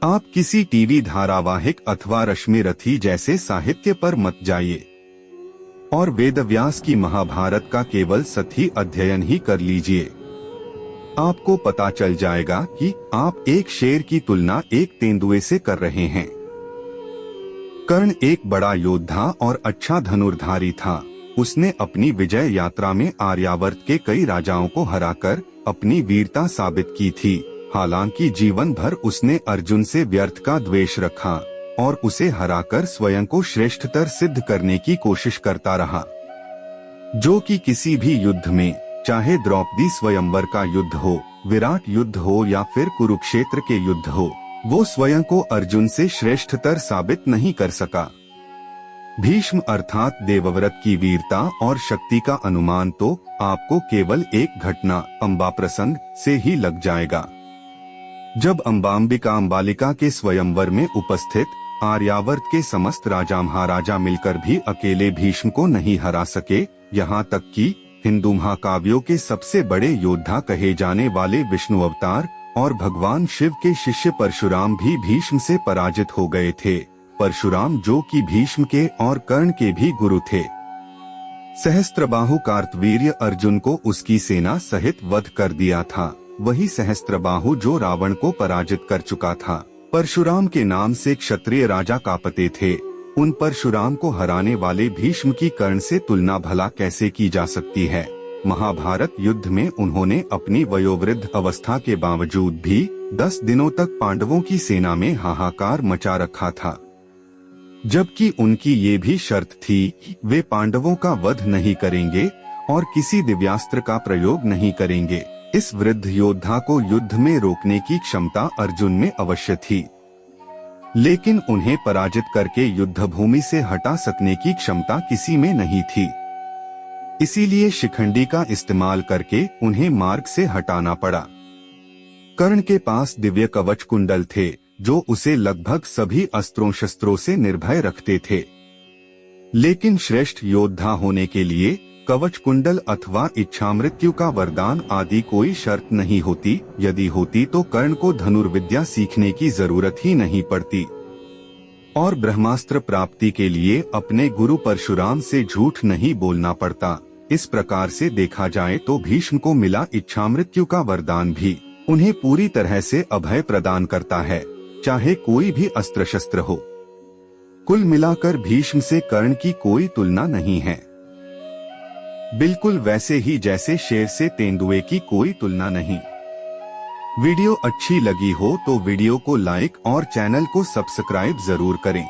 आप किसी टीवी धारावाहिक अथवा रश्मिरथी जैसे साहित्य पर मत जाइए और वेदव्यास की महाभारत का केवल सतही अध्ययन ही कर लीजिए। आपको पता चल जाएगा कि आप एक शेर की तुलना एक तेंदुए से कर रहे हैं। कर्ण एक बड़ा योद्धा और अच्छा धनुर्धारी था। उसने अपनी विजय यात्रा में आर्यावर्त के कई राजाओं को हराकर अपनी वीरता साबित की थी। हालांकि जीवन भर उसने अर्जुन से व्यर्थ का द्वेष रखा और उसे हराकर स्वयं को श्रेष्ठतर सिद्ध करने की कोशिश करता रहा। जो कि किसी भी युद्ध में, चाहे द्रौपदी स्वयंवर का युद्ध हो, विराट युद्ध हो या फिर कुरुक्षेत्र के युद्ध हो, वो स्वयं को अर्जुन से श्रेष्ठतर साबित नहीं कर सका। भीष्म अर्थात देवव्रत की वीरता और शक्ति का अनुमान तो आपको केवल एक घटना अंबा प्रसंग से ही लग जाएगा। जब अंबाम्बिका अंबालिका के स्वयंवर में उपस्थित आर्यावर्त के समस्त राजा महाराजा मिलकर भी अकेले भीष्म को नहीं हरा सके, यहाँ तक कि हिंदू महाकाव्यों के सबसे बड़े योद्धा कहे जाने वाले विष्णु अवतार और भगवान शिव के शिष्य परशुराम भी भीष्म से पराजित हो गए थे। परशुराम जो कि भीष्म के और कर्ण के भी गुरु थे। सहस्त्रबाहु कार्तवीर्य अर्जुन को उसकी सेना सहित वध कर दिया था। वही सहस्त्रबाहु जो रावण को पराजित कर चुका था। परशुराम के नाम से क्षत्रिय राजा कांपते थे। उन परशुराम को हराने वाले भीष्म की कर्ण से तुलना भला कैसे की जा सकती है। महाभारत युद्ध में उन्होंने अपनी वयोवृद्ध अवस्था के बावजूद भी 10 दिनों तक पांडवों की सेना में हाहाकार मचा रखा था, जबकि उनकी ये भी शर्त थी वे पांडवों का वध नहीं करेंगे और किसी दिव्यास्त्र का प्रयोग नहीं करेंगे। इस वृद्ध योद्धा को युद्ध में रोकने की क्षमता अर्जुन में अवश्य थी, लेकिन उन्हें पराजित करके युद्ध भूमि से हटा सकने की क्षमता किसी में नहीं थी। इसीलिए शिखंडी का इस्तेमाल करके उन्हें मार्ग से हटाना पड़ा। कर्ण के पास दिव्य कवच कुंडल थे जो उसे लगभग सभी अस्त्रों शस्त्रों से निर्भय रखते थे, लेकिन श्रेष्ठ योद्धा होने के लिए कवच कुंडल अथवा इच्छामृत्यु का वरदान आदि कोई शर्त नहीं होती। यदि होती तो कर्ण को धनुर्विद्या सीखने की जरूरत ही नहीं पड़ती और ब्रह्मास्त्र प्राप्ति के लिए अपने गुरु परशुराम से झूठ नहीं बोलना पड़ता। इस प्रकार से देखा जाए तो भीष्म को मिला इच्छामृत्यु का वरदान भी उन्हें पूरी तरह से अभय प्रदान करता है, चाहे कोई भी अस्त्र शस्त्र हो। कुल मिलाकर भीष्म से कर्ण की कोई तुलना नहीं है, बिल्कुल वैसे ही जैसे शेर से तेंदुए की कोई तुलना नहीं। वीडियो अच्छी लगी हो तो वीडियो को लाइक और चैनल को सब्सक्राइब जरूर करें।